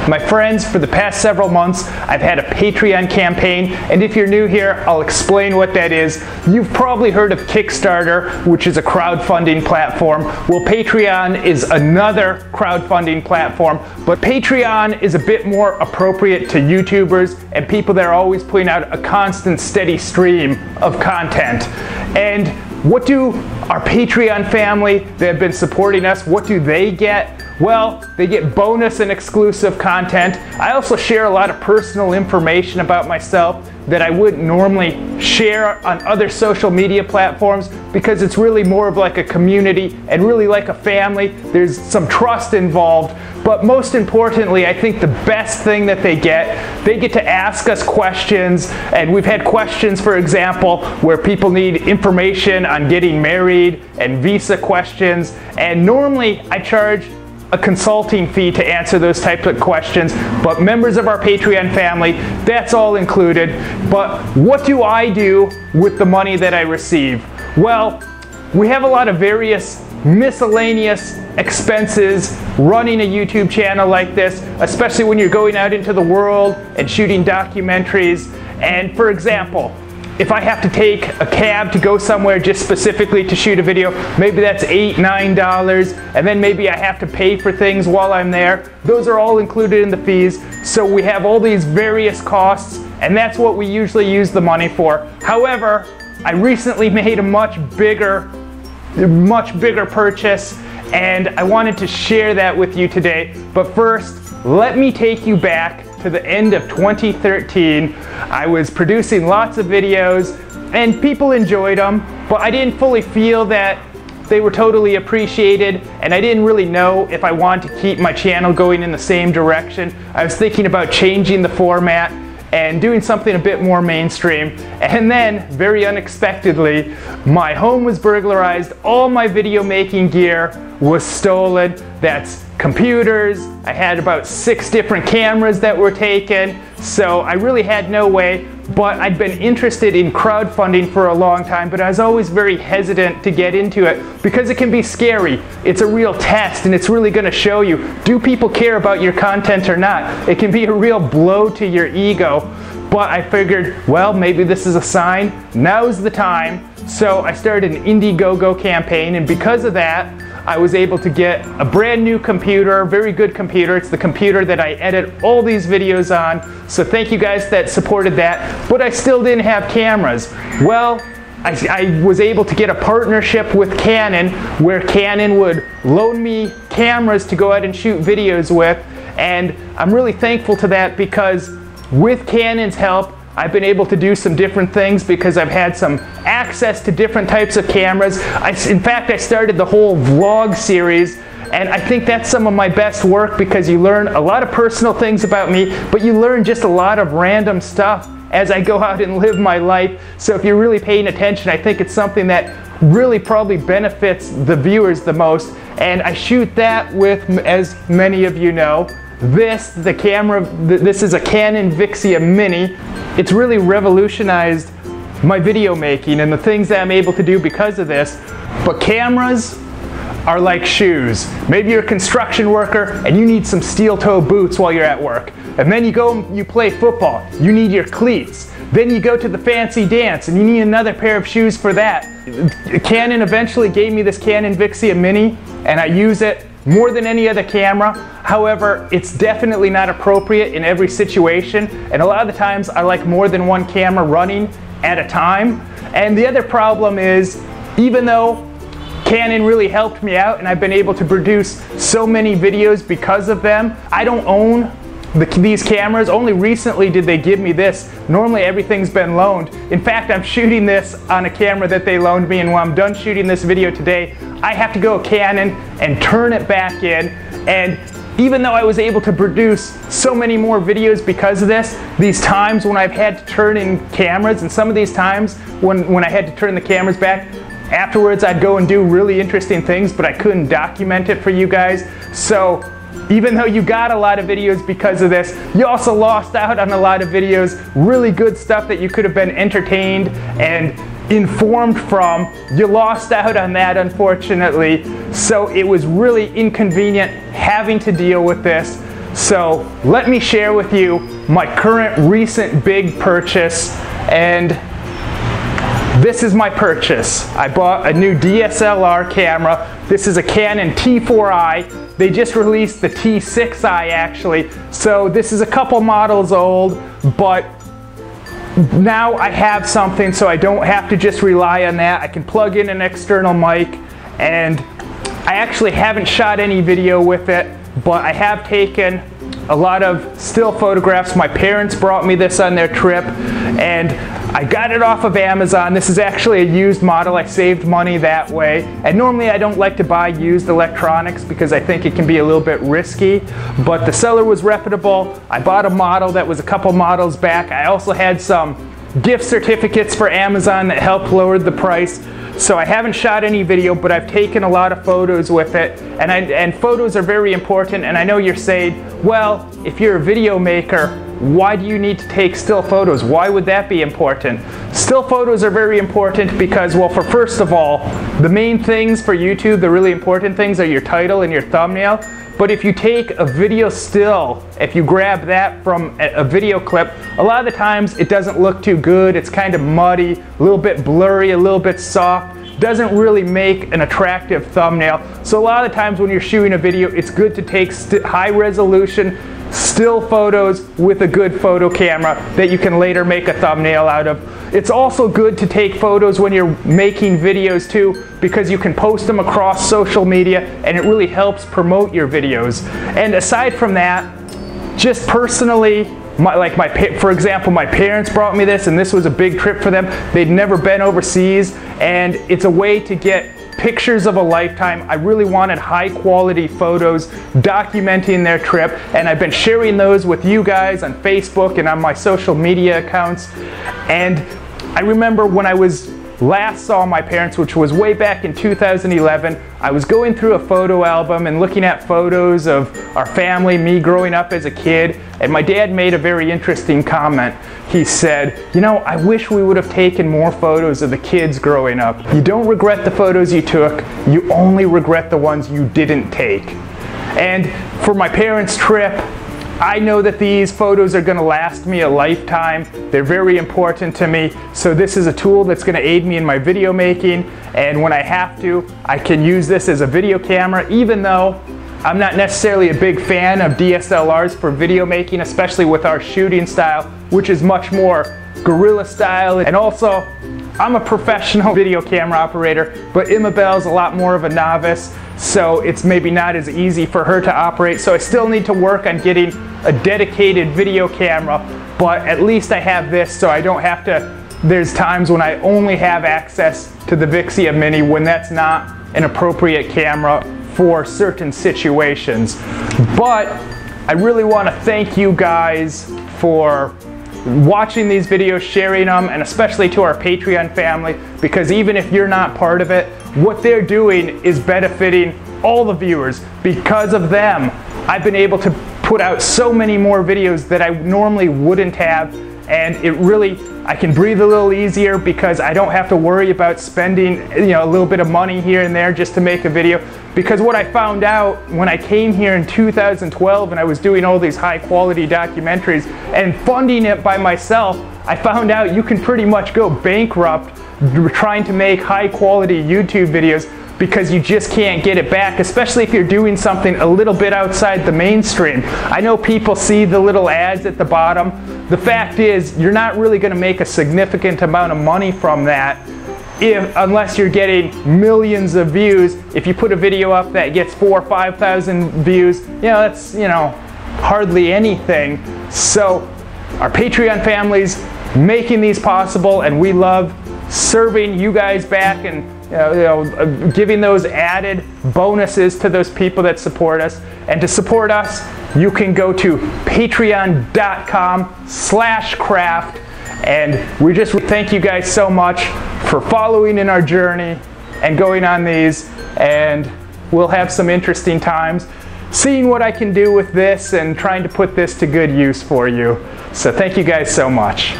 My friends, for the past several months, I've had a Patreon campaign, and if you're new here, I'll explain what that is. You've probably heard of Kickstarter, which is a crowdfunding platform. Well, Patreon is another crowdfunding platform, but Patreon is a bit more appropriate to YouTubers and people that are always putting out a constant, steady stream of content. And what do our Patreon family that have been supporting us, what do they get? Well, they get bonus and exclusive content. I also share a lot of personal information about myself that I wouldn't normally share on other social media platforms because it's really more of like a community and really like a family. There's some trust involved, but most importantly, I think the best thing that they get to ask us questions, and we've had questions, for example, where people need information on getting married and visa questions, and normally I charge a consulting fee to answer those types of questions, but members of our Patreon family, that's all included. But what do I do with the money that I receive? Well, we have a lot of various miscellaneous expenses running a YouTube channel like this, especially when you're going out into the world and shooting documentaries. And for example, if I have to take a cab to go somewhere just specifically to shoot a video, maybe that's $8, $9, and then maybe I have to pay for things while I'm there. Those are all included in the fees. So we have all these various costs, and that's what we usually use the money for. However, I recently made a much bigger purchase, and I wanted to share that with you today. But first, let me take you back to the end of 2013. I was producing lots of videos and people enjoyed them, but I didn't fully feel that they were totally appreciated, and I didn't really know if I wanted to keep my channel going in the same direction. I was thinking about changing the format and doing something a bit more mainstream. And then, very unexpectedly, my home was burglarized, all my video making gear was stolen. That's computers, I had about 6 different cameras that were taken, so I really had no way. But I'd been interested in crowdfunding for a long time, but I was always very hesitant to get into it because it can be scary. It's a real test, and it's really going to show you, do people care about your content or not? It can be a real blow to your ego. But I figured, well, maybe this is a sign. Now's the time. So I started an Indiegogo campaign, and because of that, I was able to get a brand new computer, very good computer. It's the computer that I edit all these videos on. So thank you guys that supported that. But I still didn't have cameras. Well, I was able to get a partnership with Canon, where Canon would loan me cameras to go out and shoot videos with. And I'm really thankful to that because with Canon's help, I've been able to do some different things because I've had some access to different types of cameras. In fact, I started the whole vlog series, and I think that's some of my best work because you learn a lot of personal things about me, but you learn just a lot of random stuff as I go out and live my life. So if you're really paying attention, I think it's something that really probably benefits the viewers the most. And I shoot that with, as many of you know, this is a Canon Vixia Mini. It's really revolutionized my video making and the things that I'm able to do because of this. But cameras are like shoes. Maybe you're a construction worker and you need some steel-toe boots while you're at work. And then you go and you play football. You need your cleats. Then you go to the fancy dance and you need another pair of shoes for that. Canon eventually gave me this Canon Vixia Mini, and I use it more than any other camera. However, it's definitely not appropriate in every situation, and a lot of the times I like more than one camera running at a time. And the other problem is, even though Canon really helped me out and I've been able to produce so many videos because of them, I don't own these cameras. Only recently did they give me this. Normally everything's been loaned. In fact, I'm shooting this on a camera that they loaned me, and when I'm done shooting this video today, I have to go to Canon and turn it back in. And even though I was able to produce so many more videos because of this, these times when I've had to turn in cameras, and some of these times when I had to turn the cameras back, afterwards I'd go and do really interesting things, but I couldn't document it for you guys. So even though you got a lot of videos because of this, you also lost out on a lot of videos, really good stuff that you could have been entertained and informed from. You lost out on that, unfortunately. So it was really inconvenient having to deal with this. So let me share with you my current recent big purchase, and this is my purchase. I bought a new DSLR camera. This is a Canon T4i. They just released the T6i actually, so this is a couple models old, but now I have something so I don't have to just rely on that. I can plug in an external mic, and I actually haven't shot any video with it, but I have taken a lot of still photographs. My parents brought me this on their trip, and I got it off of Amazon. This is actually a used model. I saved money that way. And normally I don't like to buy used electronics because I think it can be a little bit risky, but the seller was reputable. I bought a model that was a couple models back. I also had some gift certificates for Amazon that helped lower the price. So I haven't shot any video, but I've taken a lot of photos with it, and photos are very important. And I know you're saying, well, if you're a video maker, why do you need to take still photos? Why would that be important? Still photos are very important because, well, first of all, the main things for YouTube, the really important things are your title and your thumbnail. But if you take a video still, if you grab that from a video clip, a lot of the times it doesn't look too good. It's kind of muddy, a little bit blurry, a little bit soft. Doesn't really make an attractive thumbnail. So a lot of the times when you're shooting a video, it's good to take high resolution still photos with a good photo camera that you can later make a thumbnail out of. It's also good to take photos when you're making videos too, because you can post them across social media and it really helps promote your videos. And aside from that, just personally, for example, my parents brought me this, and this was a big trip for them. They'd never been overseas, and it's a way to get pictures of a lifetime. I really wanted high quality photos documenting their trip, and I've been sharing those with you guys on Facebook and on my social media accounts. And I remember when I last saw my parents, which was way back in 2011, I was going through a photo album and looking at photos of our family, me growing up as a kid, and my dad made a very interesting comment. He said, you know, I wish we would have taken more photos of the kids growing up. You don't regret the photos you took, you only regret the ones you didn't take. And for my parents' trip, I know that these photos are going to last me a lifetime. They're very important to me. So this is a tool that's going to aid me in my video making. And when I have to, I can use this as a video camera, even though I'm not necessarily a big fan of DSLRs for video making, especially with our shooting style, which is much more guerrilla style. And also, I'm a professional video camera operator, but Imabel's a lot more of a novice, so it's maybe not as easy for her to operate. So I still need to work on getting a dedicated video camera, but at least I have this, so I don't have to. There's times when I only have access to the Vixia Mini when that's not an appropriate camera for certain situations. But I really want to thank you guys for watching these videos, sharing them, and especially to our Patreon family, because even if you're not part of it, what they're doing is benefiting all the viewers. Because of them, I've been able to put out so many more videos that I normally wouldn't have, and it really, I can breathe a little easier because I don't have to worry about spending, a little bit of money here and there just to make a video. Because what I found out when I came here in 2012 and I was doing all these high quality documentaries and funding it by myself, I found out you can pretty much go bankrupt trying to make high quality YouTube videos because you just can't get it back, especially if you're doing something a little bit outside the mainstream. I know people see the little ads at the bottom. The fact is, you're not really going to make a significant amount of money from that unless you're getting millions of views. If you put a video up that gets 4,000 or 5,000 views, that's hardly anything. So our Patreon family's making these possible, and we love serving you guys back and giving those added bonuses to those people that support us. And to support us, you can go to patreon.com/craft. And we just thank you guys so much for following in our journey and going on these. And we'll have some interesting times seeing what I can do with this and trying to put this to good use for you. So thank you guys so much.